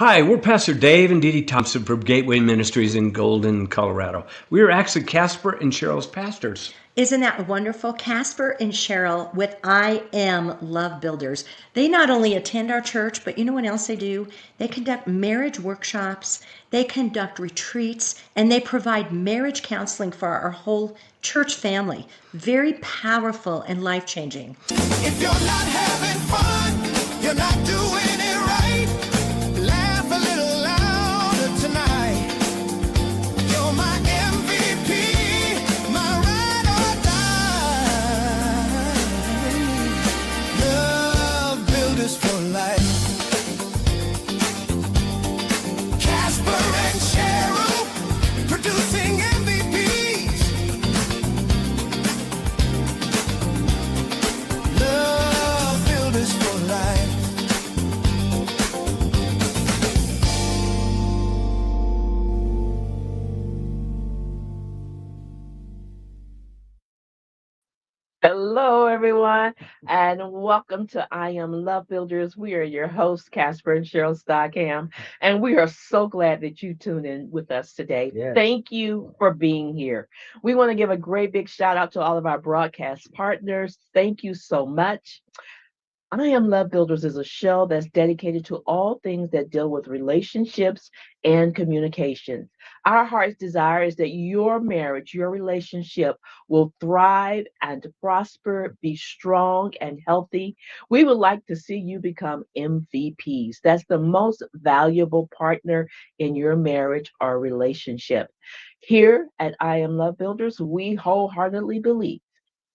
Hi, we're Pastor Dave and Dee Dee Thompson from Gateway Ministries in Golden, Colorado. We are actually Casper and Cheryl's pastors. Isn't that wonderful? Casper and Cheryl with IAM Love Builders. They not only attend our church, but you know what else they do? They conduct marriage workshops, they conduct retreats, and they provide marriage counseling for our whole church family. Very powerful and life changing. If you're not having fun, you're not doing it right. Laugh a little louder tonight. You're my MVP, my ride or die. Love builders for life. Casper and Cheryl, producing MVPs. Love builders for life. Hello, everyone, and welcome to I Am Love Builders. We are your hosts, Casper and Cheryl Stockham, and we are so glad that you tuned in with us today. Yes. Thank you for being here. We want to give a great big shout out to all of our broadcast partners. Thank you so much. I Am Love Builders is a show that's dedicated to all things that deal with relationships and communication. Our heart's desire is that your marriage, your relationship will thrive and prosper, be strong and healthy. We would like to see you become MVPs. That's the most valuable partner in your marriage or relationship. Here at I Am Love Builders, we wholeheartedly believe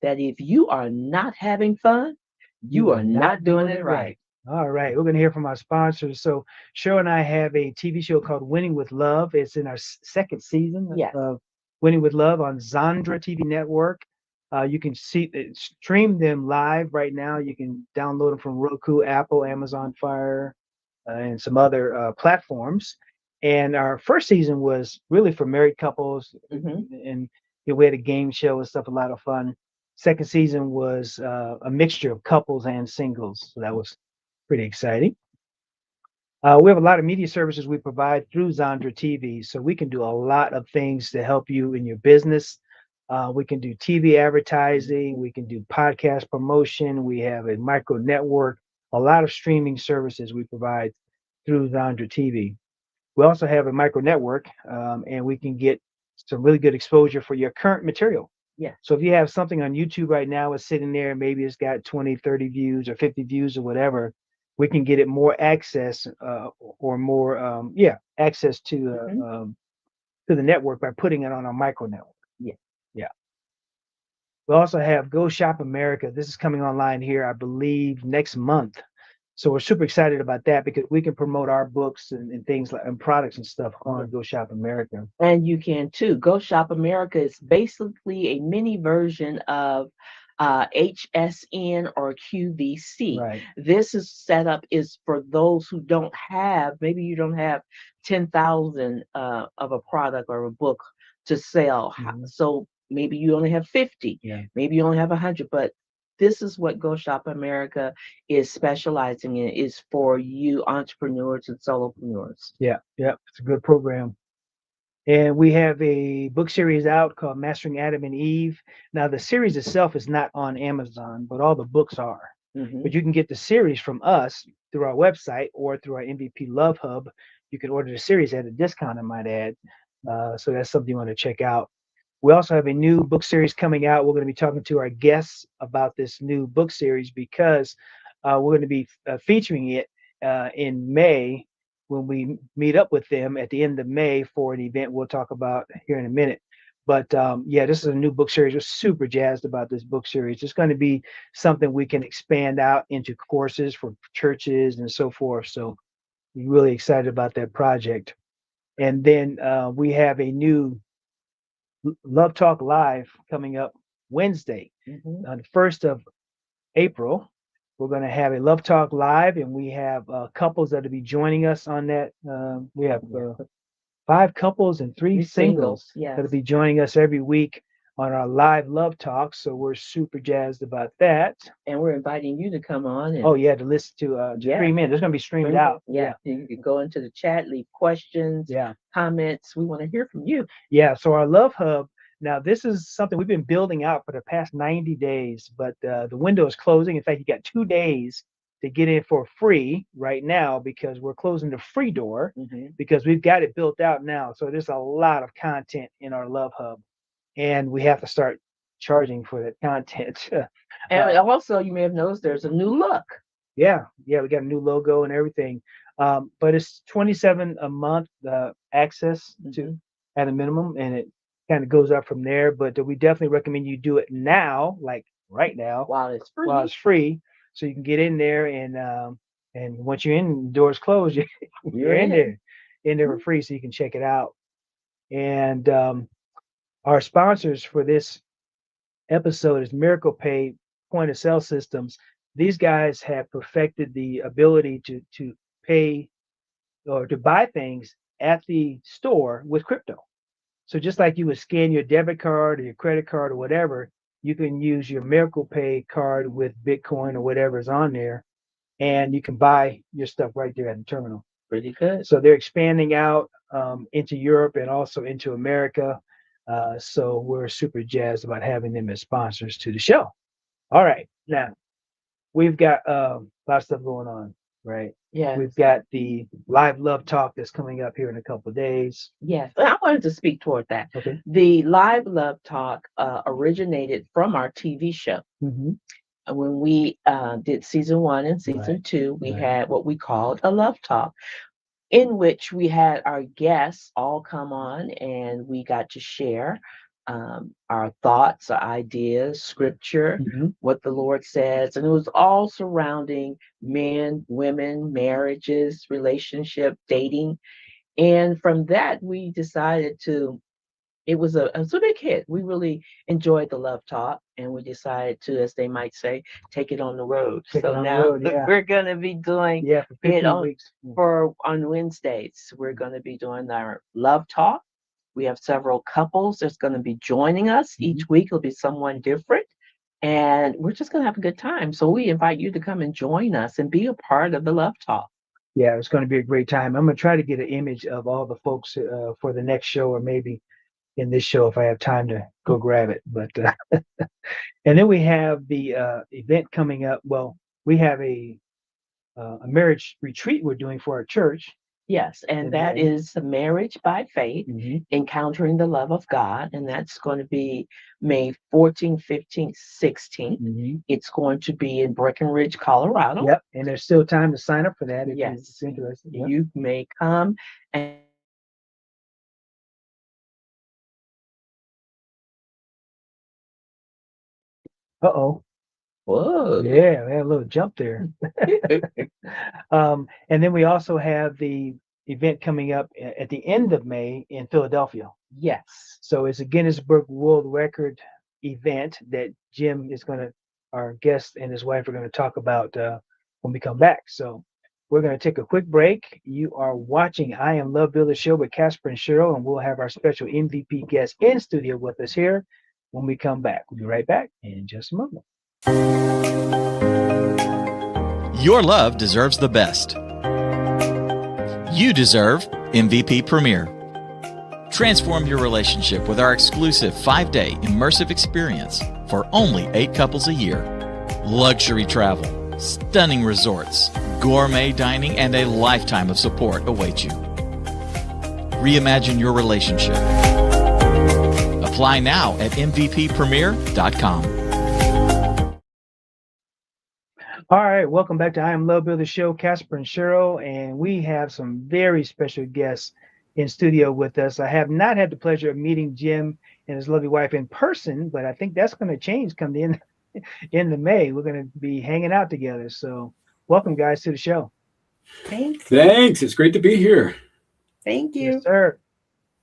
that if you are not having fun, you are not doing it right. All right, we're going to hear from our sponsors. So Cheryl and I have a TV show called Winning with Love. It's in our second season Yes. of Winning with Love on Zandra TV network. You can stream them live right now. You can download them from Roku, Apple, Amazon Fire, and some other platforms. And our first season was really for married couples, and we had a game show and stuff, a lot of fun. Second season was a mixture of couples and singles, so that was pretty exciting. We have a lot of media services we provide through Zandra TV, so we can do a lot of things to help you in your business. We can do TV advertising, we can do podcast promotion, we have a micro network, a lot of streaming services we provide through Zandra TV. We also have a micro network, and we can get some really good exposure for your current material. Yeah. So if you have something on YouTube right now, it's sitting there, maybe it's got 20, 30 views or 50 views or whatever, we can get it more access or more, access to the network by putting it on our micro network. Yeah. Yeah. We also have Go Shop America. This is coming online here, I believe, next month. So we're super excited about that because we can promote our books and things like and products and stuff on Go Shop America. And you can too. Go Shop America is basically a mini version of HSN or QVC. Right. This is set up is for those who don't have, maybe you don't have 10,000 of a product or a book to sell. So maybe you only have 50. Yeah. Maybe you only have 100, but this is what Go Shop America is specializing in, is for you entrepreneurs and solopreneurs. Yeah, it's a good program. And we have a book series out called Mastering Adam and Eve. Now, the series itself is not on Amazon, but all the books are. But you can get the series from us through our website or through our MVP Love Hub. You can order the series at a discount, I might add. So that's something you want to check out. We also have a new book series coming out. We're going to be talking to our guests about this new book series because we're going to be featuring it in May when we meet up with them at the end of May for an event we'll talk about here in a minute. But this is a new book series. We're super jazzed about this book series. It's going to be something we can expand out into courses for churches and so forth. So we're really excited about that project. And then we have a new Love Talk Live coming up Wednesday, on the 1st of April. We're going to have a Love Talk Live, and we have couples that will be joining us on that. We have 5 couples and 3 singles Yes. that will be joining us every week on our live love talk. So we're super jazzed about that. And we're inviting you to come on and Oh yeah, to listen to stream in. There's gonna be streamed out. Yeah. You can go into the chat, leave questions, comments. We want to hear from you. Yeah. So our Love Hub. Now this is something we've been building out for the past 90 days, but the window is closing. In fact, you got 2 days to get in for free right now because we're closing the free door because we've got it built out now. So there's a lot of content in our Love Hub, and we have to start charging for that content. And also, you may have noticed there's a new look. Yeah, we got a new logo and everything. But it's $27 a month access to at a minimum, and it kind of goes up from there. But we definitely recommend you do it now, like right now, while it's free, so you can get in there and once you're in, the doors closed, you're in there for free, so you can check it out. And our sponsors for this episode is Miracle Pay Point of Sale Systems. These guys have perfected the ability to pay or to buy things at the store with crypto. So just like you would scan your debit card or your credit card or whatever, you can use your Miracle Pay card with Bitcoin or whatever is on there, and you can buy your stuff right there at the terminal. Pretty good. So they're expanding out into Europe and also into America. So we're super jazzed about having them as sponsors to the show. All right, now we've got a lot of stuff going on, right? Yeah. We've got the live love talk that's coming up here in a couple of days. Yes, I wanted to speak toward that. Okay. The live love talk originated from our TV show. When we did season 1 and season 2, we had what we called a love talk, in which we had our guests all come on and we got to share our thoughts, our ideas, scripture, what the Lord says. And it was all surrounding men, women, marriages, relationship, dating. And from that, we decided it was a big hit. We really enjoyed the love talk, and we decided to, as they might say, take it on the road. We're going to be doing for 15 weeks. On Wednesdays. We're going to be doing our love talk. We have several couples that's going to be joining us. Each week it'll be someone different, and we're just going to have a good time. So we invite you to come and join us and be a part of the love talk. Yeah, it's going to be a great time. I'm going to try to get an image of all the folks for the next show, or maybe in this show if I have time to go grab it. But and then we have the event coming up. Well, we have a marriage retreat we're doing for our church. Yes, and that is Marriage by Faith, Encountering the Love of God, and that's going to be May 14th, 15th, 16th. It's going to be in Breckenridge, Colorado. Yep, and there's still time to sign up for that if you're interested. You may come and Whoa. Yeah, we had a little jump there. And then we also have the event coming up at the end of May in Philadelphia. Yes. So it's a Guinness Book World Record event that Jim is our guest and his wife are going to talk about when we come back. So we're going to take a quick break. You are watching I Am Love Builder Show with Casper and Cheryl, and we'll have our special MVP guest in studio with us here when we come back. We'll be right back in just a moment. Your love deserves the best. You deserve MVP Premier. Transform your relationship with our exclusive 5-day immersive experience for only 8 couples a year. Luxury travel, stunning resorts, gourmet dining, and a lifetime of support await you. Reimagine your relationship. Apply now at mvppremier.com. All right, welcome back to I Am Love Builder Show, Casper and Cheryl, and we have some very special guests in studio with us. I have not had the pleasure of meeting Jim and his lovely wife in person, but I think that's going to change come the end of May. We're going to be hanging out together. So welcome, guys, to the show. Thanks. It's great to be here. Thank you. Yes, sir.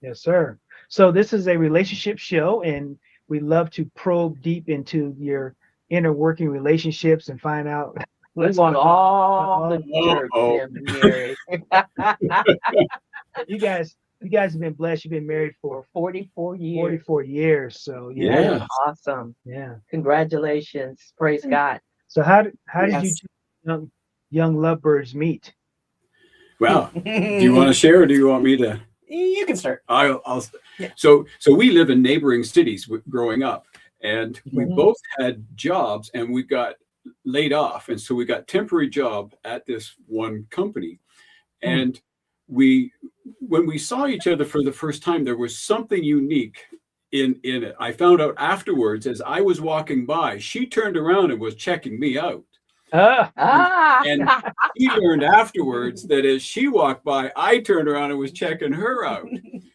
Yes, sir. So this is a relationship show, and we love to probe deep into your inner working relationships and find out. We want all the jerks in Mary. You guys you guys have been blessed. You've been married for 44 years. 44 years. So That yeah, is awesome. yeah. Congratulations. Praise God. So how did you Yes. two young lovebirds meet? Well, do you want to share or do you want me to? You can start. I'll Yeah. so we live in neighboring cities growing up, and we Mhm. both had jobs, and we got laid off, and so we got temporary job at this one company, and we when we saw each other for the first time, there was something unique in it. I found out afterwards as I was walking by, she turned around and was checking me out. Ah, And he learned afterwards that as she walked by, I turned around and was checking her out.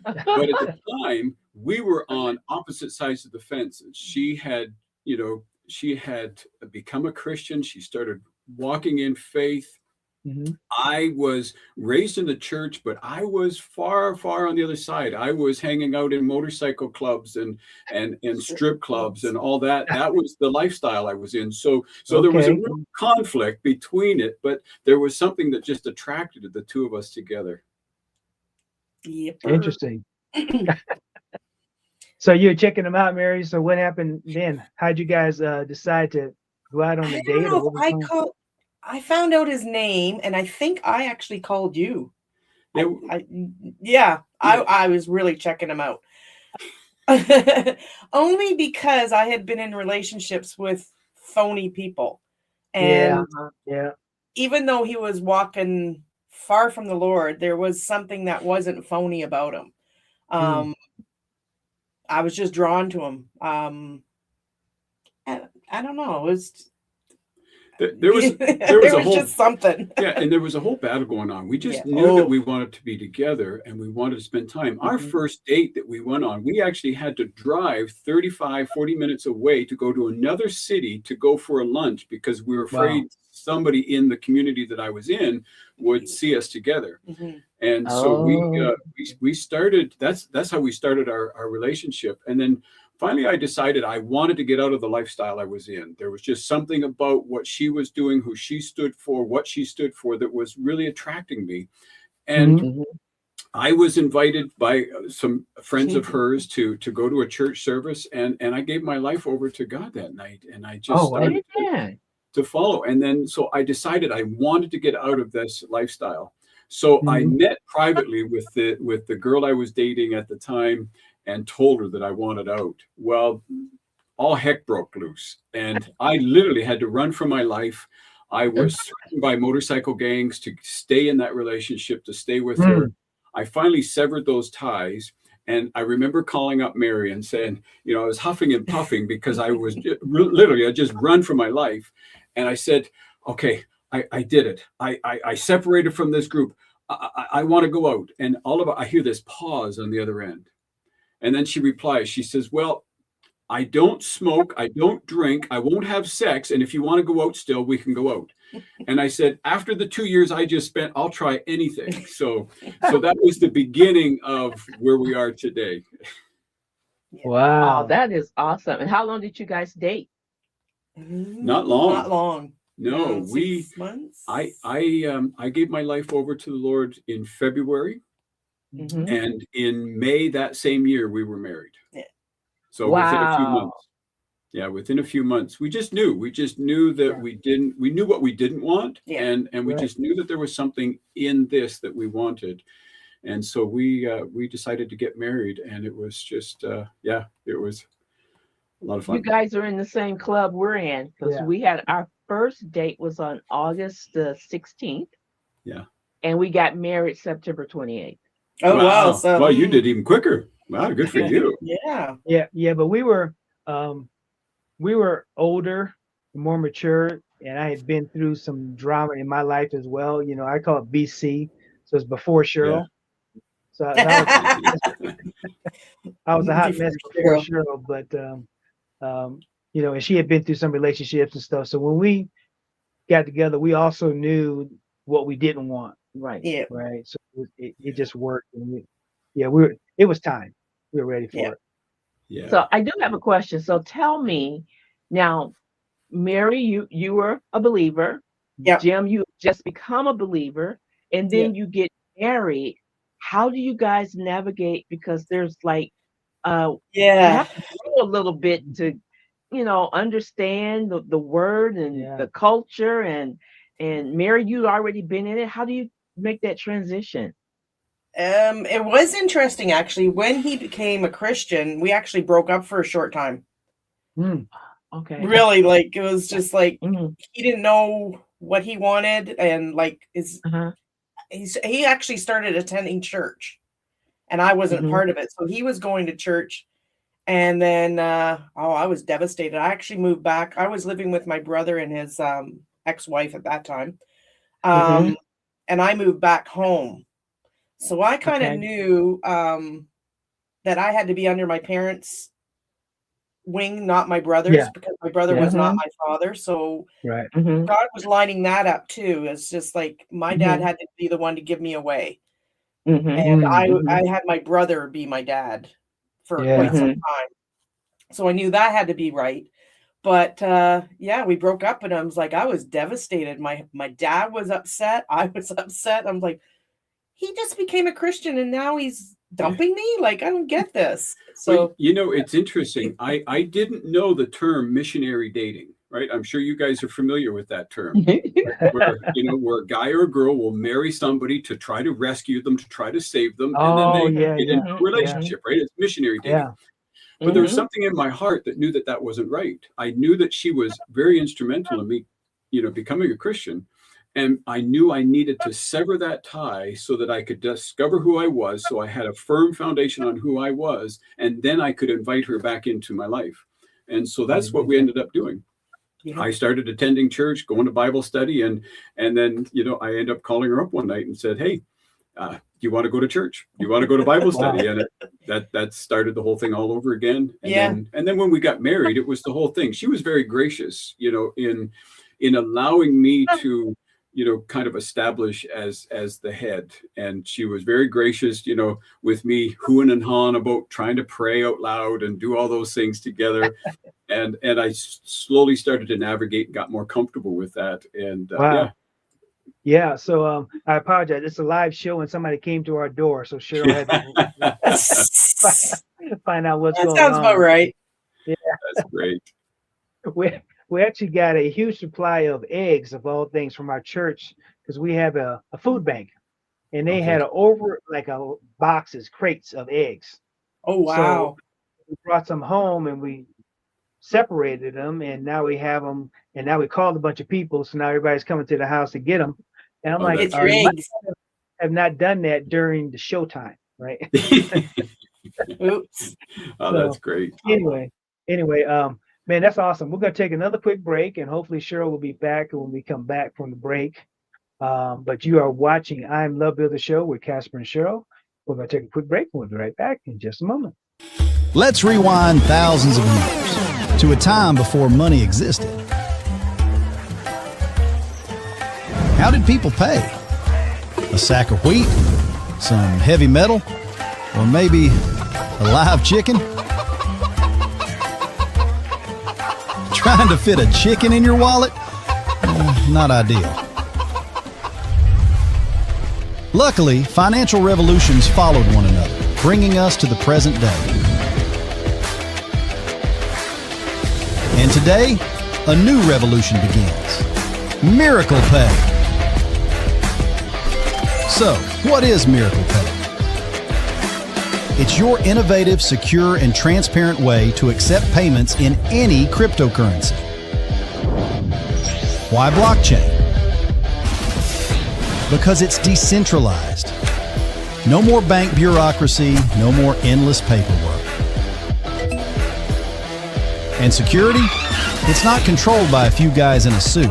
But at the time, we were on opposite sides of the fence. She had, she had become a Christian. She started walking in faith. mhm. I was raised in the church, but I was far, far on the other side. I was hanging out in motorcycle clubs and strip clubs and all that. That was the lifestyle I was in. So there was a Okay. real conflict between it, but there was something that just attracted the two of us together. Yep. Interesting. So you're checking them out, Mary. So what happened then? How'd you guys decide to go out on I a don't date? know Or what was if going on? I found out his name, and I think I actually called you. Yeah. I was really checking him out. Only because I had been in relationships with phony people. And Yeah. even though he was walking far from the Lord, there was something that wasn't phony about him. I was just drawn to him. I don't know. It was There was there a was whole just something. Yeah, and there was a whole battle going on. We just Yeah. knew that Oh. we wanted to be together and we wanted to spend time. Our Mhm. first date that we went on, we actually had to drive 35, 40 minutes away to go to another city to go for a lunch because we were afraid somebody in the community that I was in would see us together. Mhm. And so we started, that's how we started our relationship. And then finally I decided I wanted to get out of the lifestyle I was in. There was just something about what she was doing, who she stood for, what she stood for that was really attracting me. And Mhm. I was invited by some friends of hers to go to a church service, and I gave my life over to God that night, and I just started to follow. And then so I decided I wanted to get out of this lifestyle. So I met privately with the girl I was dating at the time and told her that I wanted out. Well, all heck broke loose, and I literally had to run for my life. I was threatened by motorcycle gangs to stay in that relationship, to stay with her. I finally severed those ties. And I remember calling up Mary and saying, I was huffing and puffing because I was literally, I just run for my life. And I said, okay, I did it. I separated from this group. I want to go out. And I hear this pause on the other end. And then she replies, she says, well, I don't smoke, I don't drink, I won't have sex. And if you want to go out still, we can go out. And I said, after the 2 years I just spent, I'll try anything. So that was the beginning of where we are today. Wow. Oh, that is awesome. And how long did you guys date? Not long. Not long. No, Around 6 months. I gave my life over to the Lord in February, Mhm. and in May that same year we were married. Yeah. So within a few Wow. months. Yeah, within a few months. We just knew that we knew what we didn't want. Yeah. And we just knew that there was something in this that we wanted. And so we decided to get married, and it was just it was a lot of fun. You guys are in the same club we're in because Yeah. we had our first date was on August the 16th. Yeah. And we got married September 28th. Oh wow. So well, you did even quicker. Wow, good for you. Yeah. Yeah, but we were older, more mature, and I had been through some drama in my life as well. I call it BC, so it's before Cheryl. So I was a hot mess before Cheryl, but and she had been through some relationships and stuff. So when we got together, we also knew what we didn't want. Right. Yeah. Right. So it just worked, and it was time. We were ready for it. Yeah. So I do have a question. So tell me now, Mary, you were a believer. Yeah. Jim, you just become a believer, and then you get married. How do you guys navigate? Because there's like, you Yeah. have to grow a little bit to, understand the word and the culture and Mary, you already been in it. How do you make that transition? It was interesting actually. When he became a Christian, we actually broke up for a short time. Okay. Really, like it was just like Mhm. he didn't know what he wanted, and like Uh-huh. he actually started attending church, and I wasn't Mhm. part of it. So he was going to church, and then I was devastated. I actually moved back. I was living with my brother and his ex-wife at that time, Mhm. and I moved back home. So I kind of Okay. knew that I had to be under my parents' wing, not my brother's, Yeah. because my brother Yeah. was not Mhm. my father. So Right. Mhm. God was lining that up too. It's just like my dad Mhm. had to be the one to give me away, Mhm. and I Mhm. had my brother be my dad for quite Yeah. some Mhm. time. So I knew that had to be right. But yeah, we broke up, and I was like, I was devastated. My dad was upset. I was upset. I'm like, he just became a Christian, and now he's dumping me. Like, I don't get this. Well, So it's interesting. I didn't know the term missionary dating, right? I'm sure you guys are familiar with that term, where a guy or a girl will marry somebody to try to rescue them, to try to save them, and then Oh, they yeah, get yeah, into a yeah, relationship, right? It's missionary dating. yeah. But there was Mhm. something in my heart that knew that that wasn't right. I knew that she was very instrumental in me, becoming a Christian. And I knew I needed to sever that tie so that I could discover who I was. So I had a firm foundation on who I was. And then I could invite her back into my life. And so that's what we ended up doing. yeah. I started attending church, going to Bible study. And then, I ended up calling her up one night and said, hey, do you want to go to church? Do you want to go to Bible study? And that started the whole thing all over again. And then when we got married, it was the whole thing. She was very gracious, in allowing me to, kind of establish as the head. And she was very gracious, with me hooing and hawing about trying to pray out loud and do all those things together. And I slowly started to navigate and got more comfortable with that. And Wow. Yeah, so I apologize. It's a live show and somebody came to our door, so Cheryl had to find out what's That going sounds on. about right. Yeah, that's great. we actually got a huge supply of eggs of all things from our church because we have a food bank, and they had boxes, crates of eggs. Oh So wow. we brought some home and we separated them, and now we have them, and now we called a bunch of people, so now everybody's coming to the house to get them. And I'm like, Get your you eggs. have not done that during the showtime, right? Oops. Oh, that's great. Anyway, man, that's awesome. We're gonna take another quick break, and hopefully Cheryl will be back when we come back from the break. But you are watching I Am Love Builder Show with Casper and Cheryl. We're gonna take a quick break. We'll be right back in just a moment. Let's rewind thousands of years to a time before money existed. How did people pay? A sack of wheat? Some heavy metal? Or maybe a live chicken? Trying to fit a chicken in your wallet? Not ideal. Luckily, financial revolutions followed one another, bringing us to the present day. And today, a new revolution begins. Miracle Pay. So, what is Miracle Pay? It's your innovative, secure, and transparent way to accept payments in any cryptocurrency. Why blockchain? Because it's decentralized. No more bank bureaucracy, no more endless paperwork. And security? It's not controlled by a few guys in a suit.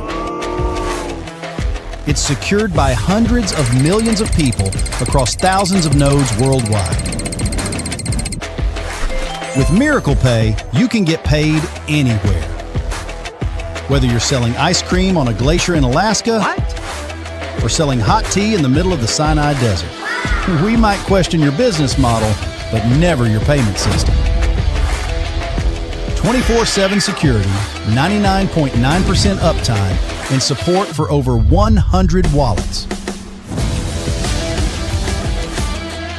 It's secured by hundreds of millions of people across thousands of nodes worldwide. With Miracle Pay, you can get paid anywhere. Whether you're selling ice cream on a glacier in Alaska or selling hot tea in the middle of the Sinai Desert. We might question your business model, but never your payment system. 24/7 security, 99.9% uptime, and support for over 100 wallets.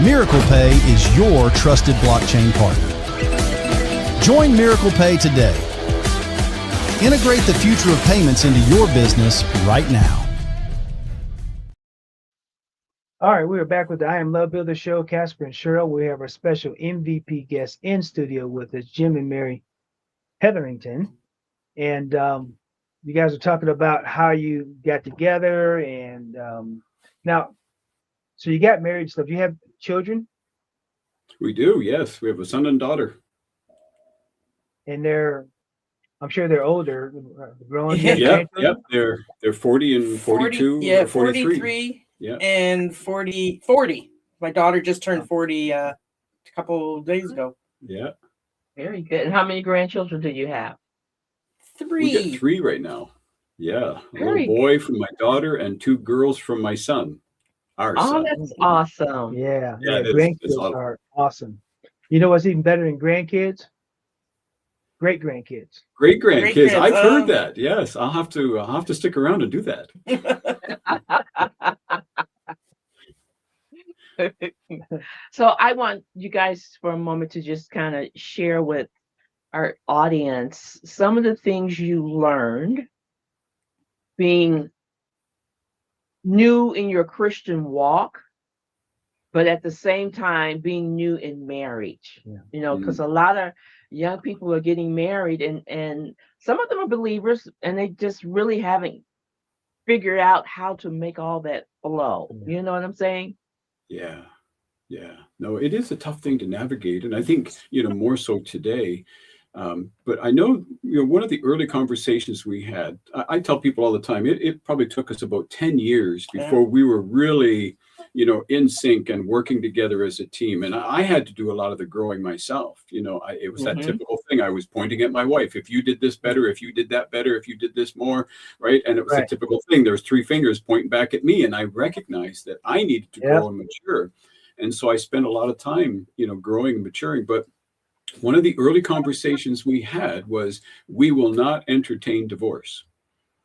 Miracle Pay is your trusted blockchain partner. Join Miracle Pay today. Integrate the future of payments into your business right now. All right, we are back with the I Am Love Builder show. Casper and Cheryl. We have our special MVP guest in studio with us, Jim and Mary Hetherington. And you guys are talking about how you got together. And now, so you got married and stuff. Do you have children? We do, yes. We have a son and daughter. And I'm sure they're older, growing. Yep. They're 40 and 42. 40, yeah, 43. Yeah. And 40. My daughter just turned 40 a couple of days ago. Yeah. Very good. And how many grandchildren do you have? 3. We got 3 right now. Yeah. A little boy from my daughter and 2 girls from my son. Our son. That's awesome. Yeah. It's are awesome. You know what's even better than grandkids? Great grandkids. Great grandkids. I've heard that. Yes. I'll have to stick around and do that. So I want you guys for a moment to just kind of share with our audience some of the things you learned being new in your Christian walk, but at the same time being new in marriage. Yeah. You know, because a lot of young people are getting married and some of them are believers and they just really haven't figured out how to make all that flow. Yeah. You know what I'm saying? Yeah. No, it is a tough thing to navigate. And I think, more so today. But I know, one of the early conversations we had, I tell people all the time, it probably took us about 10 years before we were really, in sync and working together as a team. And I had to do a lot of the growing myself. It was that typical thing. I was pointing at my wife. If you did this better, if you did that better, if you did this more, right? And it was a typical thing. There was 3 fingers pointing back at me. And I recognized that I needed to grow and mature. And so I spent a lot of time, growing and maturing. But one of the early conversations we had was, we will not entertain divorce.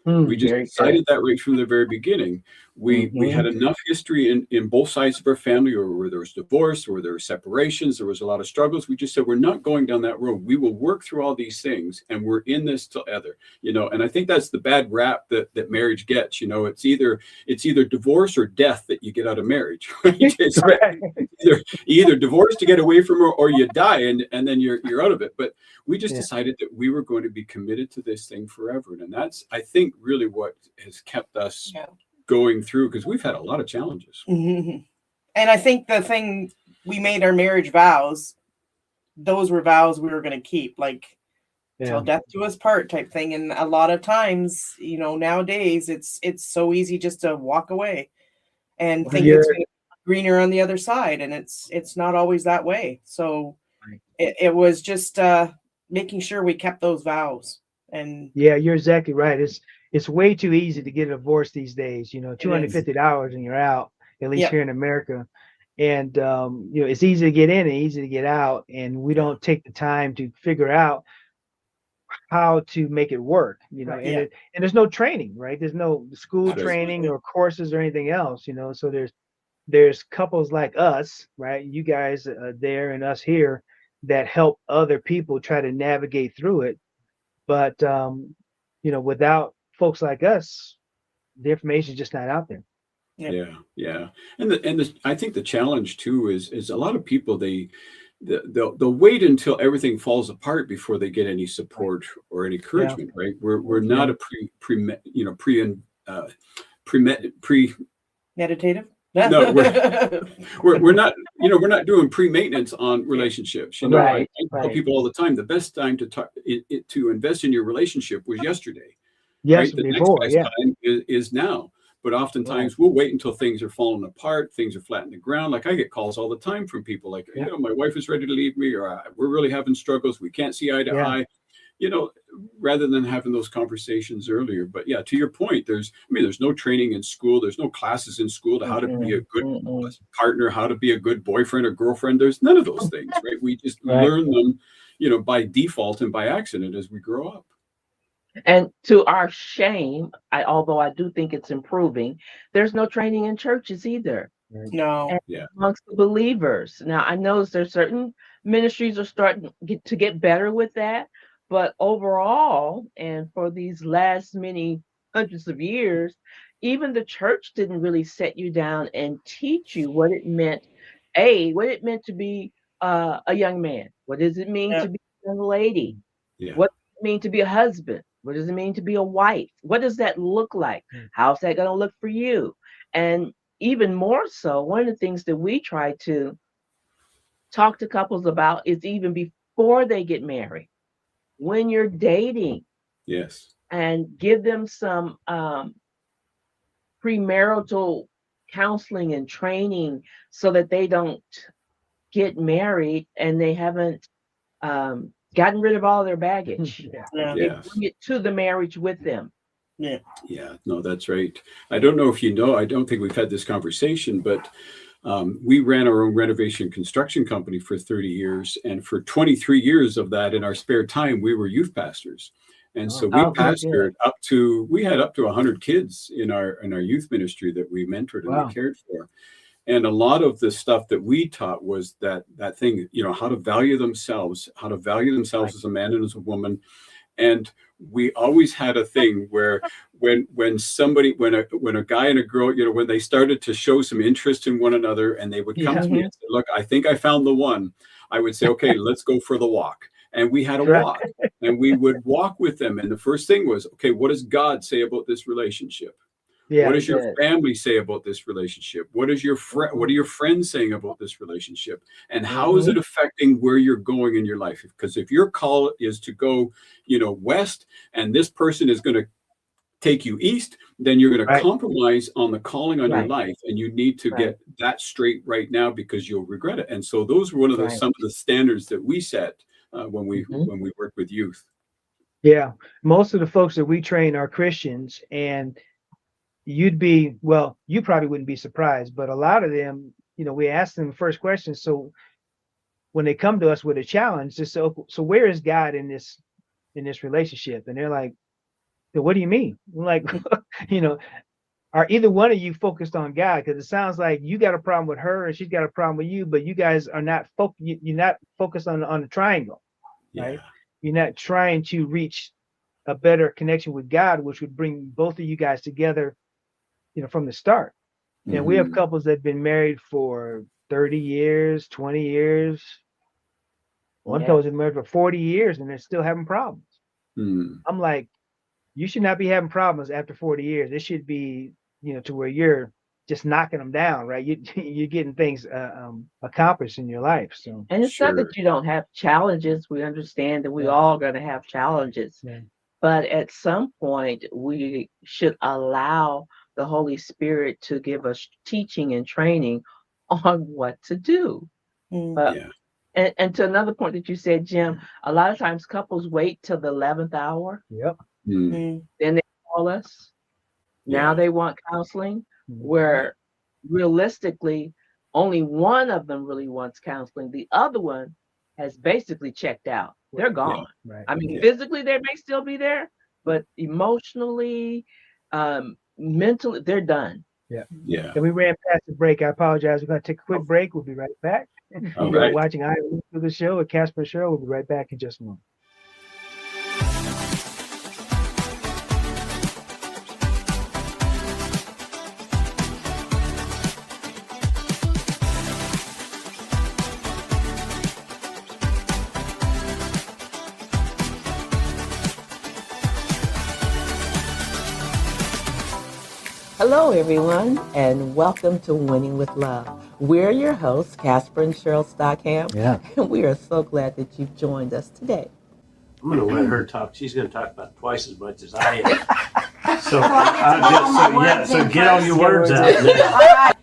We just decided that right from the very beginning. We had enough history in both sides of our family, or where there was divorce, or there were separations, there was a lot of struggles. We just said, we're not going down that road. We will work through all these things, and we're in this together. And I think that's the bad rap that marriage gets. It's either divorce or death that you get out of marriage. Right? It's either divorce to get away from her, or you die, and then you're out of it. But we just decided that we were going to be committed to this thing forever. And that's, I think, really what has kept us going through, because we've had a lot of challenges. And I think the thing, we made our marriage vows, those were vows we were going to keep, like till death do us part type thing. And a lot of times, nowadays it's so easy just to walk away and think it's going to be greener on the other side. And it's not always that way. So it was just making sure we kept those vows. And you're exactly right. It's way too easy to get a divorce these days. $250 and you're out, at least here in America. And it's easy to get in and easy to get out, and we don't take the time to figure out how to make it work. And there's no training, right? There's no school training or courses or anything else. So there's couples like us, right? You guys there and us here that help other people try to navigate through it. But without folks like us, the information is just not out there. Yeah. And I think the challenge too is a lot of people, they'll wait until everything falls apart before they get any support or any encouragement, right? We're not a meditative. No, we're not. We're not doing pre-maintenance on relationships. I tell people all the time, the best time to invest in your relationship was yesterday. Yes, right? The before, next best time is now. But oftentimes we'll wait until things are falling apart, things are flat in the ground. Like, I get calls all the time from people like, my wife is ready to leave me, or we're really having struggles. We can't see eye to eye. Rather than having those conversations earlier. But to your point, there's no training in school. There's no classes in school to how to be a good partner, how to be a good boyfriend or girlfriend. There's none of those things, right? We just learn them, by default and by accident as we grow up. And to our shame, although I do think it's improving, there's no training in churches either. No. And Yeah. amongst the believers. Now, I know there's certain ministries are starting to get better with that, but overall, and for these last many hundreds of years, even the church didn't really set you down and teach you what it meant. What it meant to be a young man. What does it mean Yeah. to be a young lady? Yeah. What does it mean to be a husband? What does it mean to be a wife? What does that look like? How's that going to look for you? And even more so, one of the things that we try to talk to couples about is even before they get married, when you're dating, Yes. and give them some premarital counseling and training so that they don't get married and they haven't gotten rid of all their baggage. Yeah. They Yes. bring it to the marriage with them. Yeah. Yeah, no, that's right. I don't know if you know, I don't think we've had this conversation, but we ran our own renovation construction company for 30 years. And for 23 years of that, in our spare time, we were youth pastors. And so we pastored we had up to 100 kids in our youth ministry that we mentored and we cared for. And a lot of the stuff that we taught was that thing, how to value themselves as a man and as a woman. And we always had a thing where when a guy and a girl, when they started to show some interest in one another and they would come to me and say, look, I think I found the one, I would say, okay, let's go for the walk. And we had a walk and we would walk with them. And the first thing was, okay, what does God say about this relationship? What does your family say about this relationship? What are your friends saying about this relationship? And how is it affecting where you're going in your life? Because if your call is to go, west, and this person is going to take you east, then you're going to compromise on the calling on your life, and you need to get that straight right now because you'll regret it. And so those were one of some of the standards that we set when we work with youth. Yeah, most of the folks that we train are Christians, and you probably wouldn't be surprised, but a lot of them, we ask them the first question. So when they come to us with a challenge, just so where is God in this relationship? And they're like, what do you mean? I'm like, are either one of you focused on God? Because it sounds like you got a problem with her and she's got a problem with you, but you guys are not you're not focused on the triangle, right? You're not trying to reach a better connection with God, which would bring both of you guys together, from the start. And we have couples that have been married for 30 years, 20 years. One couple's been married for 40 years and they're still having problems. I'm like, you should not be having problems after 40 years. It should be, to where you're just knocking them down, right? You're getting things accomplished in your life. So, and it's not that you don't have challenges. We understand that we all going to have challenges, but at some point we should allow the Holy Spirit to give us teaching and training on what to do. And to another point that you said, Jim, a lot of times couples wait till the 11th hour. Then they call us. Now they want counseling, where realistically only one of them really wants counseling. The other one has basically checked out. They're gone. I mean, physically they may still be there, but emotionally, mentally, they're done. And we ran past the break. I apologize. We're going to take a quick break. We'll be right back. You're watching IAM through the show with Casper and Cheryl. We'll be right back in just a moment. Hello, everyone, and welcome to Winning with Love. We're your hosts, Casper and Cheryl Stockham, and we are so glad that you've joined us today. I'm going to let her talk. She's going to talk about twice as much as I am. So get all your words out.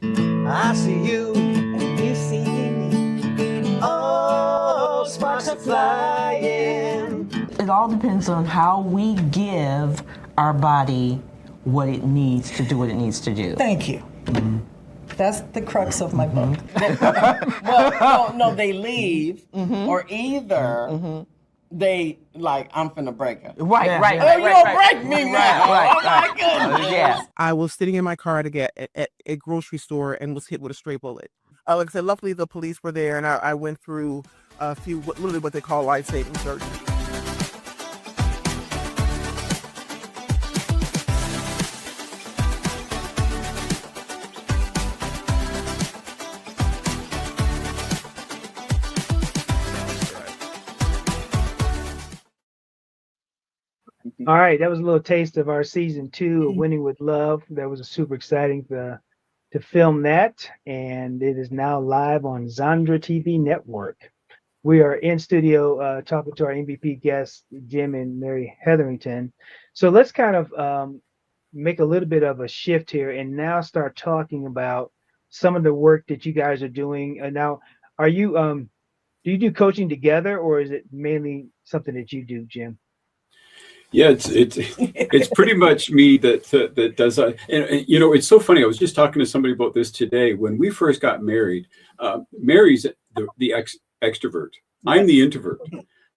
I see you, and you see me. Oh, sparks are flying. It all depends on how we give our body what it needs to do what it needs to do. Thank you. That's the crux of my book. Well, no, they leave, or either they like, I'm finna break her. Right. Oh, you gonna break me now? Right. Oh my goodness. Yeah. I was sitting in my car at a grocery store and was hit with a stray bullet. Like I said, luckily the police were there, and I went through a few, literally what they call life-saving surgery. All right, that was a little taste of our season 2 of Winning with Love. That was super exciting to film that, and it is now live on Zandra TV Network. We are in studio talking to our MVP guests, Jim and Mary Hetherington. So let's kind of make a little bit of a shift here and now start talking about some of the work that you guys are doing. Now, are you do you do coaching together, or is it mainly something that you do, Jim? Yeah, it's pretty much me that does that. And you know, it's so funny. I was just talking to somebody about this today. When we first got married, Mary's the extrovert. I'm the introvert.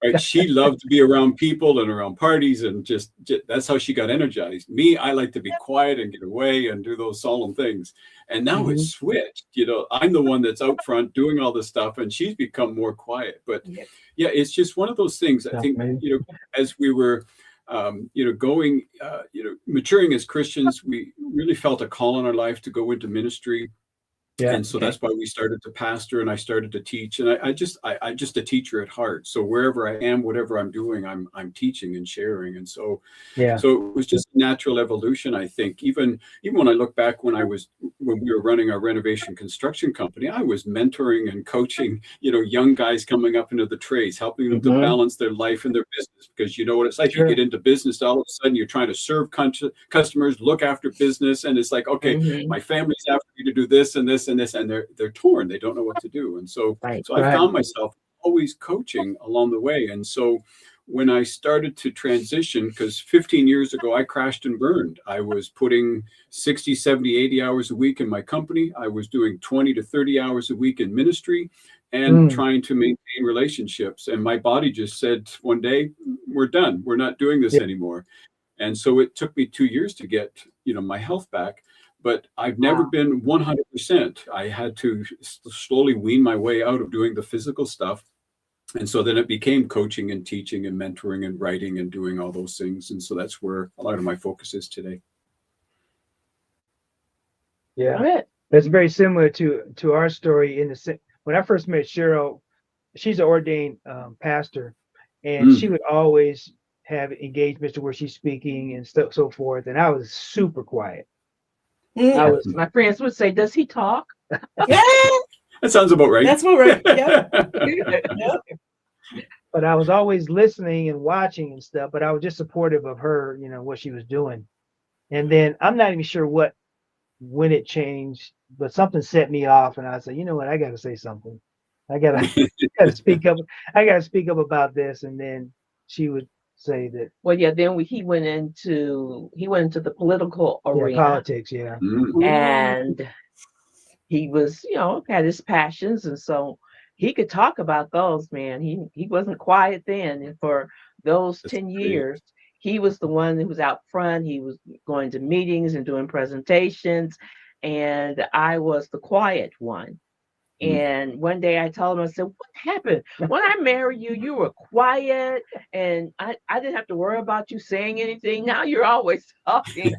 Right? She loved to be around people and around parties, and just that's how she got energized. Me, I like to be quiet and get away and do those solemn things. And now it's switched. You know, I'm the one that's out front doing all this stuff, and she's become more quiet. But yeah, it's just one of those things. I think, you know, as we were going, maturing as Christians, we really felt a call in our life to go into ministry. Yeah. And so that's why we started to pastor, and I started to teach. And I'm just a teacher at heart. So wherever I am, whatever I'm doing, I'm teaching and sharing. And so, so it was just a natural evolution, I think. Even when I look back when we were running our renovation construction company, I was mentoring and coaching, young guys coming up into the trades, helping them to balance their life and their business. Because you know what it's like, you get into business, all of a sudden you're trying to serve customers, look after business, and it's like, okay, my family's after me to do this and this and this, and they're torn. They don't know what to do. And so, I found myself always coaching along the way. And so when I started to transition, because 15 years ago, I crashed and burned. I was putting 60, 70, 80 hours a week in my company. I was doing 20 to 30 hours a week in ministry and trying to maintain relationships. And my body just said one day, we're done. We're not doing this anymore. And so it took me 2 years to get, my health back. But I've never been 100%. I had to slowly wean my way out of doing the physical stuff. And so then it became coaching and teaching and mentoring and writing and doing all those things. And so that's where a lot of my focus is today. Yeah, that's very similar to our story. When I first met Cheryl, she's an ordained pastor, and she would always have engagements to where she's speaking and so forth. And I was super quiet. My friends would say, "Does he talk?" Yeah, that sounds about right. That's about right. Yeah. But I was always listening and watching and stuff. But I was just supportive of her, what she was doing. And then I'm not even sure when it changed, but something set me off, and I said, "You know what? I got to say something. I got to speak up. I got to speak up about this." And then she would say that. Well, yeah. Then he went into the political arena, politics, and he was, had his passions, and so he could talk about those. Man, he wasn't quiet then, and for those 10 years, he was the one who was out front. He was going to meetings and doing presentations, and I was the quiet one. And one day I told him, I said, "What happened? When I married you, you were quiet, and I didn't have to worry about you saying anything. Now you're always talking."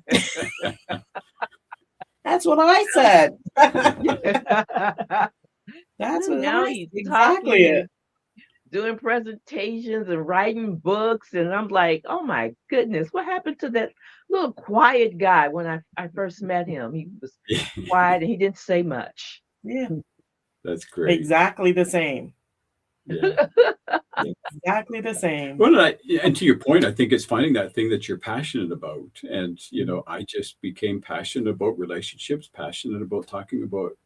That's what I said. That's what now he's exactly it. Doing presentations and writing books, and I'm like, oh my goodness, what happened to that little quiet guy when I first met him? He was quiet and he didn't say much. Yeah. That's great. Exactly the same. Yeah. Exactly the same. Well, and to your point, I think it's finding that thing that you're passionate about. And, I just became passionate about relationships, passionate about talking about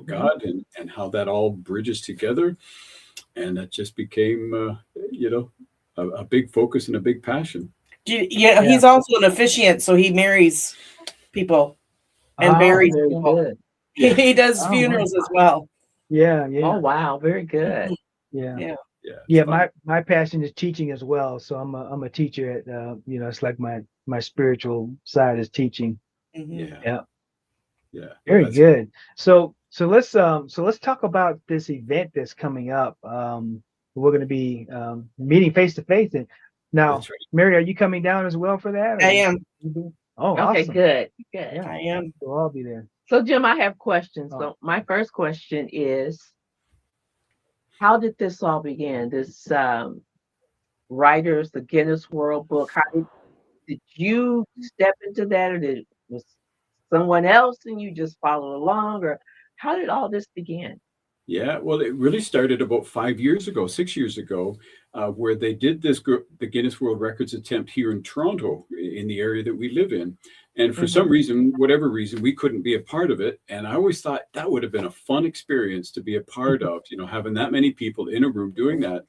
God and how that all bridges together. And that just became, a big focus and a big passion. Yeah, he's also an officiant, so he marries people and buries people. He does funerals as well. Yeah. Oh wow, very good. Yeah. Yeah, my passion is teaching as well. So I'm a teacher at it's like my spiritual side is teaching. Mm-hmm. Yeah. Very good. So let's talk about this event that's coming up. We're going to be meeting face to face. And now, That's right. Mary, are you coming down as well for that? I am. Oh, okay, awesome. Good. Yeah, I am. We'll all be there. So, Jim, I have questions. Oh. So, my first question is, how did this all begin? This writers, the Guinness World Book. How did you step into that, or was someone else and you just followed along, or how did all this begin? Yeah, well, it really started about 6 years ago, where they did the Guinness World Records attempt here in Toronto, in the area that we live in. And for some reason, whatever reason, we couldn't be a part of it. And I always thought that would have been a fun experience to be a part of, having that many people in a room doing that.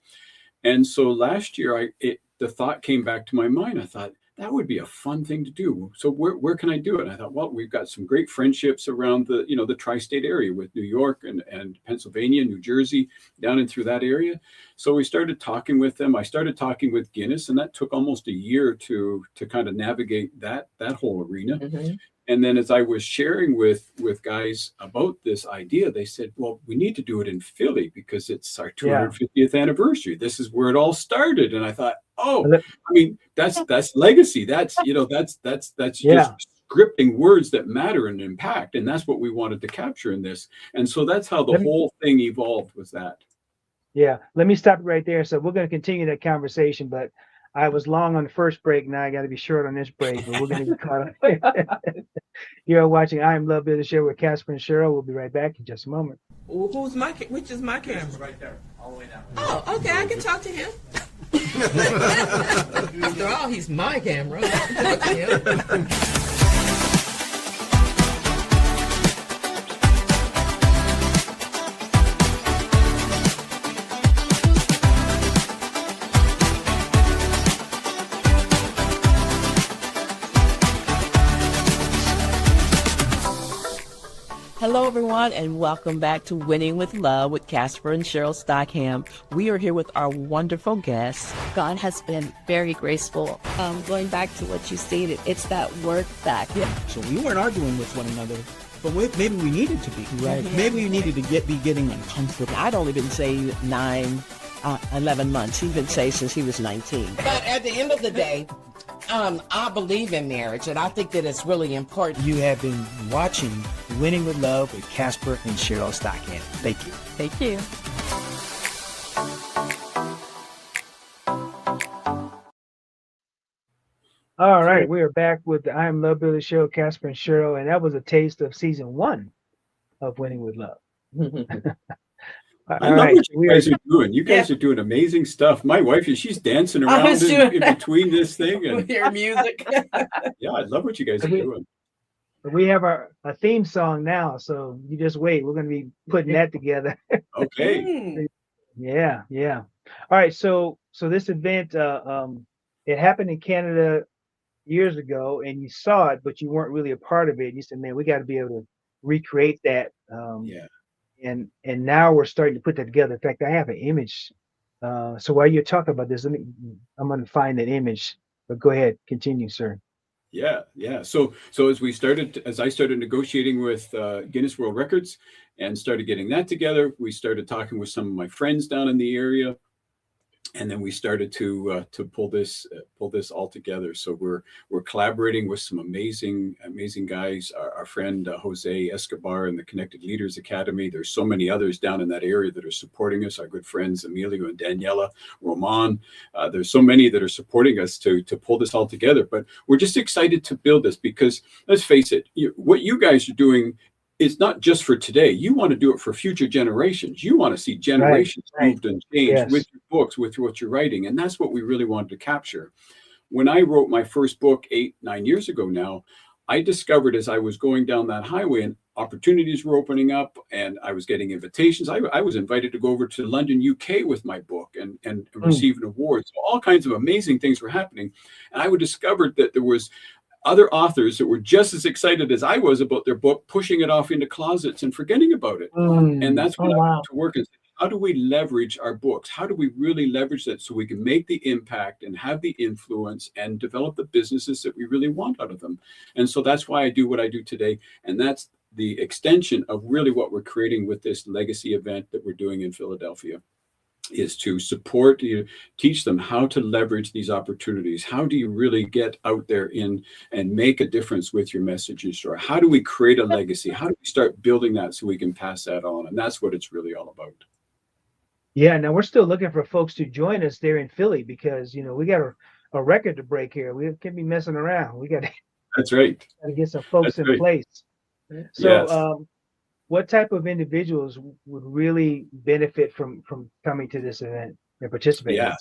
And so last year, the thought came back to my mind. I thought, that would be a fun thing to do. So where can I do it? And I thought, well, we've got some great friendships around the tri-state area with New York and Pennsylvania, New Jersey, down and through that area. So we started talking with them. I started talking with Guinness, and that took almost a year to kind of navigate that whole arena. Mm-hmm. And then as I was sharing with guys about this idea, they said, well, we need to do it in Philly because it's our 250th anniversary. This is where it all started. And I thought, that's legacy. That's just scripting words that matter and impact. And that's what we wanted to capture in this. And so that's how the whole thing evolved, was that. Yeah. Let me stop right there. So we're going to continue that conversation, but I was long on the first break. Now I got to be short on this break, but we're going to be caught up. You're watching I Am Love Builder Show with Casper and Cheryl. We'll be right back in just a moment. Which is my camera? Right there, all the way down. Oh, okay, I can talk to him. After all, he's my camera. Hello, everyone, and welcome back to Winning with Love with Casper and Cheryl Stockham. We are here with our wonderful guests. God has been very graceful. Going back to what you stated, it's that work back. Yeah. So we weren't arguing with one another, but maybe we needed to be. Right. Maybe we needed to be getting uncomfortable. I'd only been saved 11 months. He'd been saved since he was 19. But at the end of the day, I believe in marriage, and I think that it's really important. You have been watching Winning with Love with Casper and Cheryl Stockham. Thank you. Thank you. All right, we are back with the I Am Love Builder Show, Casper and Cheryl, and that was a taste of season 1 of Winning with Love. I love what you guys are doing. You guys are doing amazing stuff. My wife, she's dancing around in between this thing. And hear music. Yeah, I love what you guys are doing. We have a theme song now, so you just wait. We're going to be putting that together. Okay. Yeah. All right, so this event, it happened in Canada years ago, and you saw it, but you weren't really a part of it. You said, man, we got to be able to recreate that. And now we're starting to put that together. In fact, I have an image. So while you're talking about this, I'm going to find that image. But go ahead, continue, sir. Yeah. So as I started negotiating with Guinness World Records and started getting that together, we started talking with some of my friends down in the area. And then we started to pull this all together. So we're collaborating with some amazing guys. Our friend Jose Escobar and the Connected Leaders Academy. There's so many others down in that area that are supporting us. Our good friends Emilio and Daniela Roman. There's so many that are supporting us to pull this all together. But we're just excited to build this because let's face it, what you guys are doing. It's not just for today. You want to do it for future generations. You want to see generations moved and changed with your books, with what you're writing. And that's what we really wanted to capture. When I wrote my first book 8-9 years ago now, I discovered as I was going down that highway and opportunities were opening up and I was getting invitations. I was invited to go over to London, UK with my book and receive an award. So all kinds of amazing things were happening. And I discovered that there was other authors that were just as excited as I was about their book, pushing it off into closets and forgetting about it. And that's when I went to work and said, how do we leverage our books? How do we really leverage that so we can make the impact and have the influence and develop the businesses that we really want out of them? And so that's why I do what I do today. And that's the extension of really what we're creating with this legacy event that we're doing in Philadelphia, is to support you, teach them how to leverage these opportunities. How do you really get out there in and make a difference with your messages? Or how do we create a legacy? How do we start building that so we can pass that on? And that's what it's really all about. Yeah, now we're still looking for folks to join us there in Philly because, we got a record to break here. We can't be messing around. We got to, that's right. Got to get some folks in place. So, yes. What type of individuals would really benefit from coming to this event and participating? Yeah,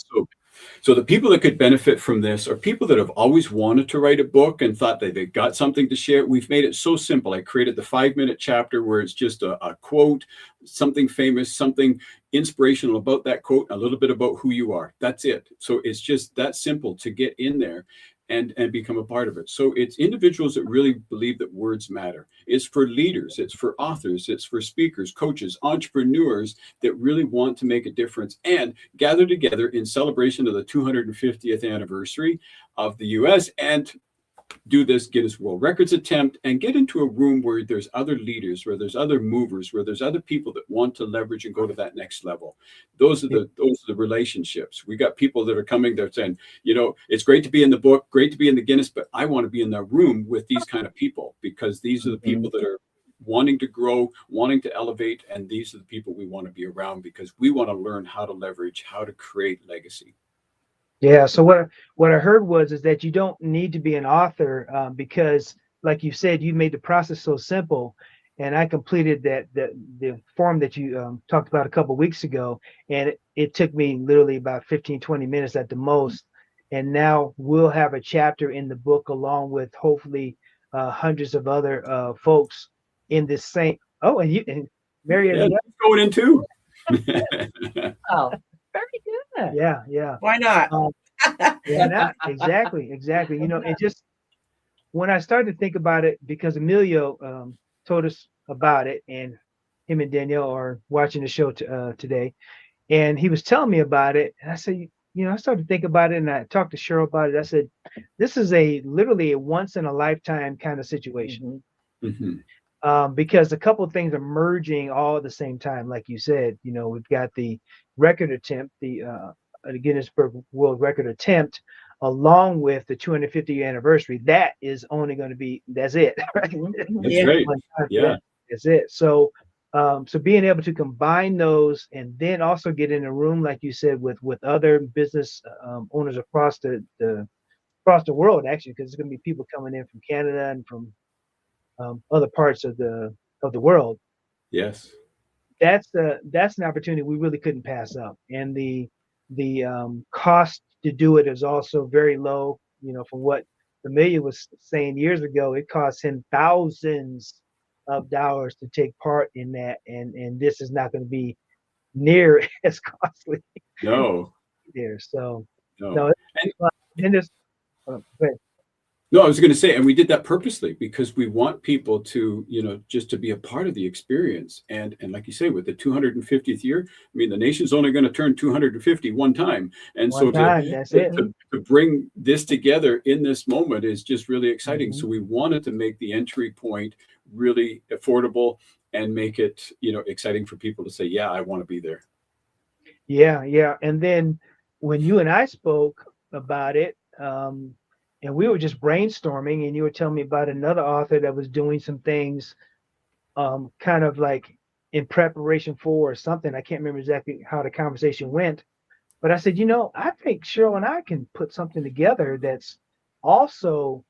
so the people that could benefit from this are people that have always wanted to write a book and thought that they got something to share. We've made it so simple. I created the 5-minute chapter where it's just a quote, something famous, something inspirational about that quote, a little bit about who you are. That's it. So it's just that simple to get in there and become a part of it. So it's individuals that really believe that words matter. It's for leaders, it's for authors, it's for speakers, coaches, entrepreneurs that really want to make a difference and gather together in celebration of the 250th anniversary of the US and do this Guinness World Records attempt and get into a room where there's other leaders, where there's other movers, where there's other people that want to leverage and go to that next level. Those are the relationships. We got people that are coming, they're saying, it's great to be in the book, great to be in the Guinness, but I want to be in that room with these kind of people because these are the people that are wanting to grow, wanting to elevate, and these are the people we want to be around because we want to learn how to leverage, how to create legacy. Yeah. So what I heard is that you don't need to be an author because, like you said, you made the process so simple. And I completed the form that you talked about a couple of weeks ago, and it took me literally about 15, 20 minutes at the most. And now we'll have a chapter in the book along with hopefully hundreds of other folks in this same. Oh, and Mary, going in too. Oh. Very good. Yeah. Why not? Why not? Exactly. It just when I started to think about it, because Emilio told us about it, and him and Danielle are watching the show today, and he was telling me about it, and I said, I started to think about it, and I talked to Cheryl about it. I said, this is literally a once in a lifetime kind of situation. Mm-hmm. Because a couple of things are merging all at the same time, like you said. We've got the record attempt, the Guinness World Record attempt, along with the 250th anniversary. That is only going to be, that's it. Right? That's right. Yeah, that's it. So being able to combine those and then also get in a room, like you said, with other business owners across the world, actually, because there's going to be people coming in from Canada and from other parts of the world. Yes, that's an opportunity we really couldn't pass up, and the cost to do it is also very low. From what Amelia was saying years ago, it cost him thousands of dollars to take part in that, and this is not going to be near as costly. No. There, so no. And this. No, I was going to say, and we did that purposely because we want people to, just to be a part of the experience. And like you say, with the 250th year, the nation's only going to turn 250 one time. And to bring this together in this moment is just really exciting. Mm-hmm. So we wanted to make the entry point really affordable and make it, exciting for people to say, yeah, I want to be there. Yeah. And then when you and I spoke about it, and we were just brainstorming, and you were telling me about another author that was doing some things kind of like in preparation for or something. I can't remember exactly how the conversation went, but I said, I think Cheryl and I can put something together that's also,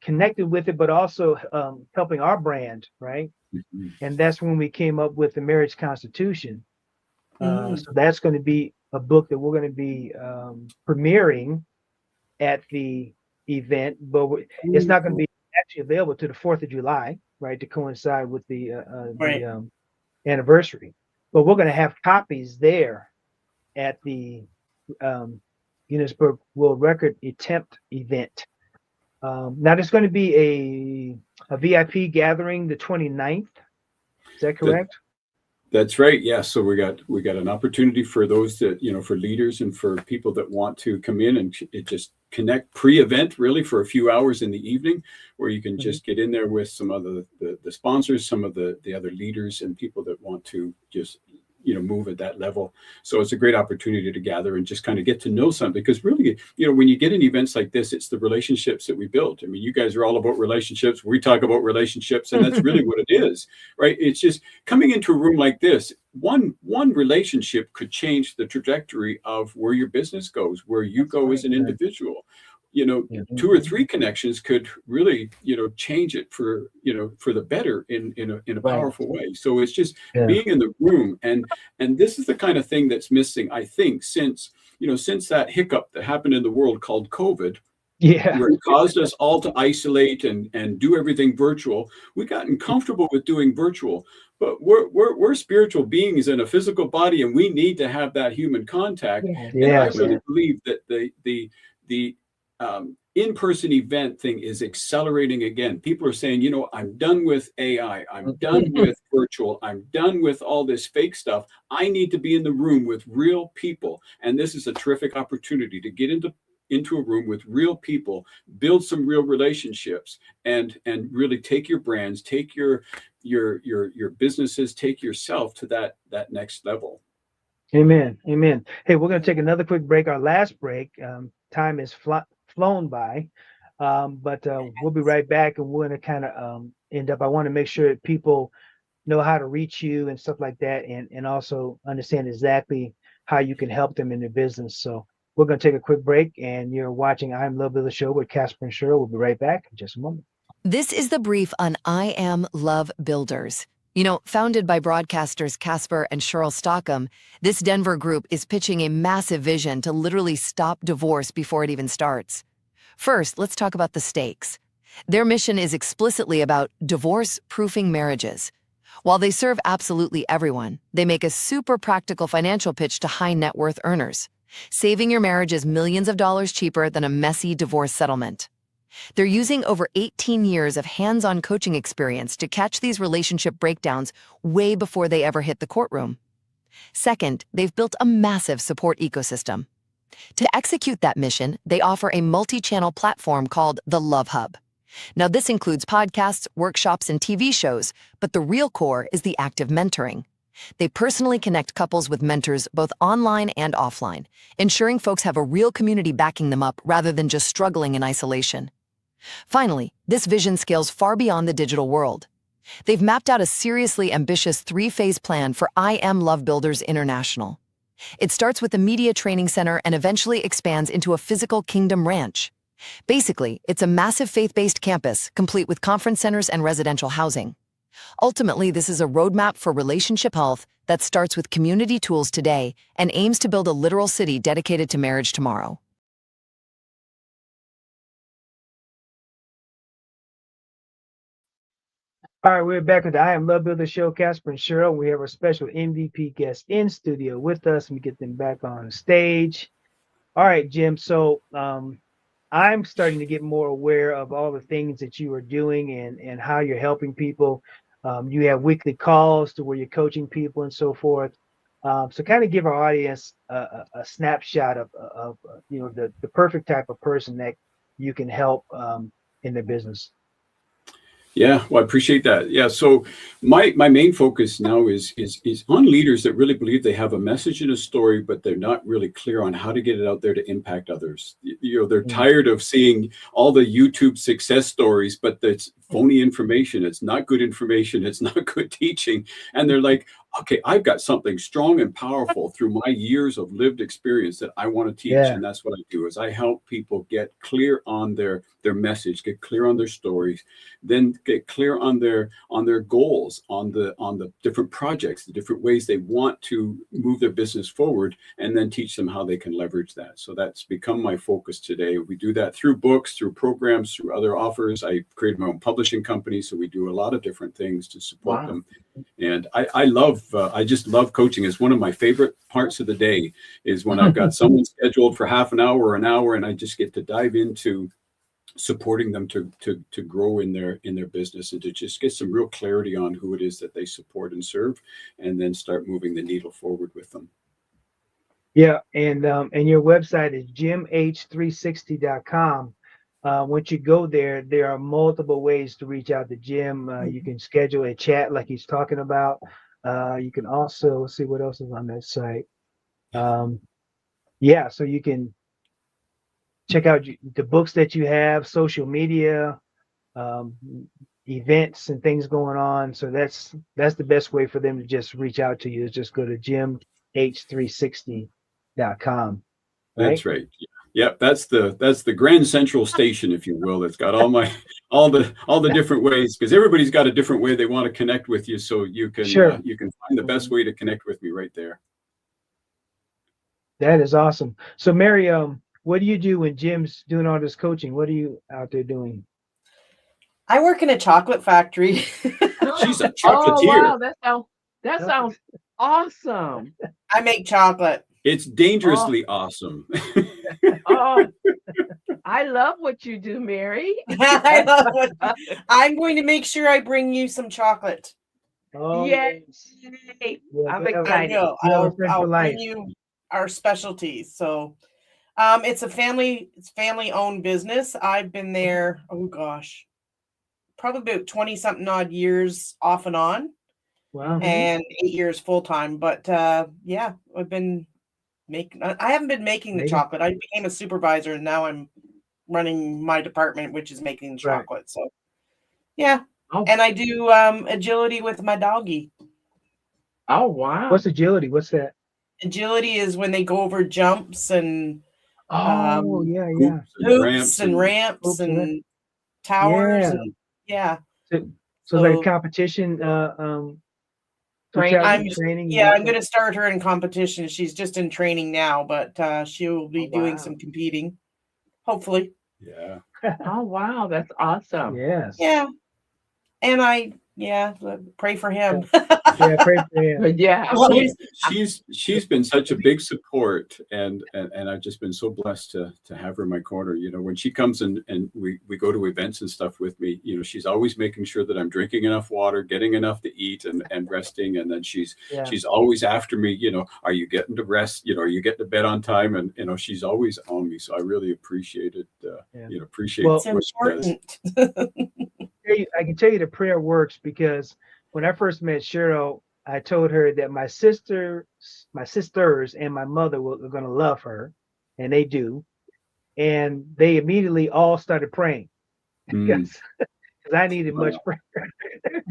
connected with it, but also helping our brand, right? Mm-hmm. And that's when we came up with the Marriage Constitution. So that's going to be a book that we're going to be premiering at the event, but it's not going to be actually available to the 4th of July, right, to coincide with the anniversary. But we're going to have copies there at the Guinness World Record attempt event. Now there's going to be a VIP gathering the 29th. Is that correct? That's right. Yeah. So we got an opportunity for those that, for leaders and for people that want to come in and just connect pre-event really for a few hours in the evening, where you can just get in there with some of the sponsors, some of the other leaders and people that want to just move at that level. So it's a great opportunity to gather and just kind of get to know something, because really, when you get in events like this, it's the relationships that we build. I mean, you guys are all about relationships. We talk about relationships, and that's really what it is, right? It's just coming into a room like this. One relationship could change the trajectory of where your business goes, where you go as an individual. 2 or 3 connections could really, change it for the better in a powerful way. So it's just being in the room. And this is the kind of thing that's missing, I think, since that hiccup that happened in the world called COVID. Yeah. Where it caused us all to isolate and do everything virtual. We've gotten comfortable with doing virtual, but we're spiritual beings in a physical body, and we need to have that human contact. And I really believe that the in-person event thing is accelerating again. People are saying, I'm done with AI. I'm done with virtual. I'm done with all this fake stuff. I need to be in the room with real people. And this is a terrific opportunity to get into a room with real people, build some real relationships, and really take your brands, take your businesses, take yourself to that next level. Amen. Amen. Hey, we're going to take another quick break. Our last break. Time is flown by, but we'll be right back, and we're going to kind of end up. I want to make sure that people know how to reach you and stuff like that, and also understand exactly how you can help them in their business. So we're going to take a quick break, and you're watching I Am Love Builder Show with Casper and Cheryl. We'll be right back in just a moment. This is the brief on I Am Love Builders. Founded by broadcasters Casper and Cheryl Stockham, this Denver group is pitching a massive vision to literally stop divorce before it even starts. First, let's talk about the stakes. Their mission is explicitly about divorce-proofing marriages. While they serve absolutely everyone, they make a super practical financial pitch to high net worth earners. Saving your marriage is millions of dollars cheaper than a messy divorce settlement. They're using over 18 years of hands-on coaching experience to catch these relationship breakdowns way before they ever hit the courtroom. Second, they've built a massive support ecosystem. To execute that mission, they offer a multi-channel platform called the Love Hub. Now, this includes podcasts, workshops, and TV shows, but the real core is the active mentoring. They personally connect couples with mentors both online and offline, ensuring folks have a real community backing them up rather than just struggling in isolation. Finally, this vision scales far beyond the digital world. They've mapped out a seriously ambitious 3-phase plan for I Am Love Builders International. It starts with a media training center and eventually expands into a physical kingdom ranch. Basically, it's a massive faith-based campus, complete with conference centers and residential housing. Ultimately, this is a roadmap for relationship health that starts with community tools today and aims to build a literal city dedicated to marriage tomorrow. All right, we're back with the I Am Love Builder Show, Casper and Cheryl. We have our special MVP guest in studio with us, and we get them back on the stage. All right, Jim. So I'm starting to get more aware of all the things that you are doing and how you're helping people. You have weekly calls to where you're coaching people and so forth. So kind of give our audience a snapshot of the perfect type of person that you can help in their business. Yeah, well, I appreciate that. Yeah, so my main focus now is on leaders that really believe they have a message and a story, but they're not really clear on how to get it out there to impact others. They're tired of seeing all the YouTube success stories, but it's phony information. It's not good information. It's not good teaching. And they're like, okay, I've got something strong and powerful through my years of lived experience that I want to teach. Yeah. And that's what I do is I help people get clear on their message, get clear on their stories, then get clear on their goals, on the different projects, the different ways they want to move their business forward, and then teach them how they can leverage that. So that's become my focus today. We do that through books, through programs, through other offers. I created my own publishing company, so we do a lot of different things to support them. And I just love coaching. It's one of my favorite parts of the day is when I've got someone scheduled for half an hour or an hour, and I just get to dive into supporting them to grow in their business, and to just get some real clarity on who it is that they support and serve, and then start moving the needle forward with them. Yeah, and your website is jimh360.com. Once you go there, there are multiple ways to reach out to Jim. You can schedule a chat like he's talking about. You can also see what else is on that site. Yeah, so you can check out the books that you have, social media, events and things going on. So that's the best way for them to just reach out to you, is just go to jimh360.com. That's right. Yep, that's the Grand Central Station, if you will. It's got all the different ways, because everybody's got a different way they want to connect with you. So you can you can find the best way to connect with me right there. That is awesome. So Mary, what do you do when Jim's doing all this coaching? What are you out there doing? I work in a chocolate factory. She's a Oh chocolatier. wow, that sounds awesome. I make chocolate. It's dangerously awesome. Oh, I love what you do, Mary. I love what I'm going to make sure I bring you some chocolate. Oh, yes. I'm excited. I'll bring you our specialties. So it's a family owned business. I've been there, oh gosh, probably about 20 something odd years off and on. Wow. And 8 years full time. But yeah, I've been I haven't been making the chocolate. I became a supervisor, and now I'm running my department, which is making the chocolate. So yeah. And I do agility with my doggy. Oh wow. What's agility? What's that? Agility is when they go over jumps and hoops and ramps and towers. And, So like competition training. Yeah, I'm going to start her in competition. She's just in training now, but she'll be doing some competing, hopefully. Yeah. Oh wow, that's awesome. Yes. Yeah. And pray for him. Yeah, pray for him. Yeah. She's been such a big support, and I've just been so blessed to have her in my corner. You know, when she comes and we go to events and stuff with me, you know, she's always making sure that I'm drinking enough water, getting enough to eat, and resting. And then she's always after me, you know, are you getting to rest? You know, are you getting to bed on time? And you know, she's always on me. So I really appreciate it. You know, appreciate it's important. I can tell you the prayer works, because when I first met Cheryl, I told her that my sisters and my mother were going to love her, and they do. And they immediately all started praying because I needed much prayer.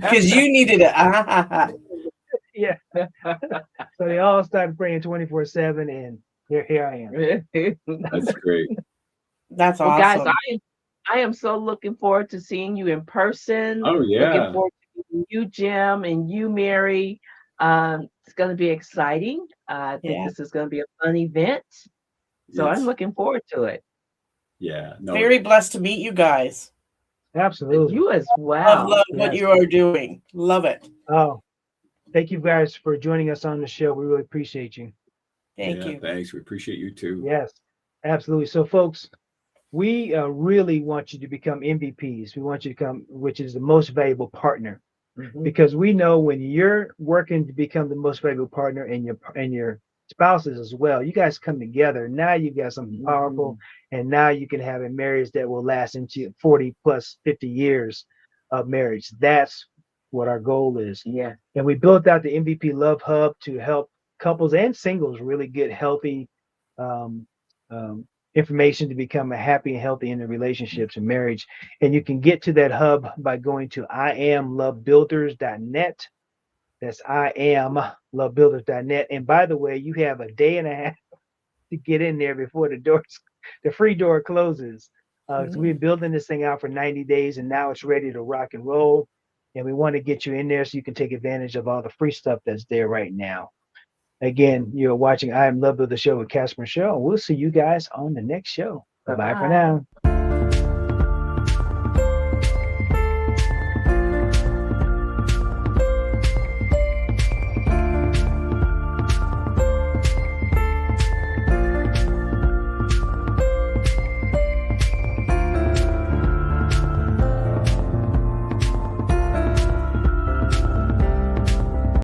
Because you needed it. Yeah. So they all started praying 24/7, and here I am. That's great. That's awesome. Well, guys, I am so looking forward to seeing you in person. Oh yeah. Looking forward to meeting you, Jim, and you, Mary. It's going to be exciting. I think this is going to be a fun event. So I'm looking forward to it. Yeah. No. Very blessed to meet you guys. Absolutely. You as well. Love what you are doing. Love it. Oh, thank you guys for joining us on the show. We really appreciate you. Thank you. Thanks. We appreciate you too. Yes, absolutely. So folks, we really want you to become MVPs. We want you to become, which is the most valuable partner, because we know when you're working to become the most valuable partner, and your spouses as well, you guys come together. Now you've got something powerful, and now you can have a marriage that will last into 40 plus 50 years of marriage. That's what our goal is. Yeah. And we built out the MVP Love Hub to help couples and singles really get healthy information to become happy and healthy in their relationships and marriage. And you can get to that hub by going to IAMLoveBuilders.net. That's IAMLoveBuilders.net. And by the way, you have a day and a half to get in there before the free door closes. So we've been building this thing out for 90 days, and now it's ready to rock and roll. And we want to get you in there so you can take advantage of all the free stuff that's there right now. Again, you're watching I Am Love Builder Show with Casper and Cheryl. We'll see you guys on the next show. Bye-bye for now.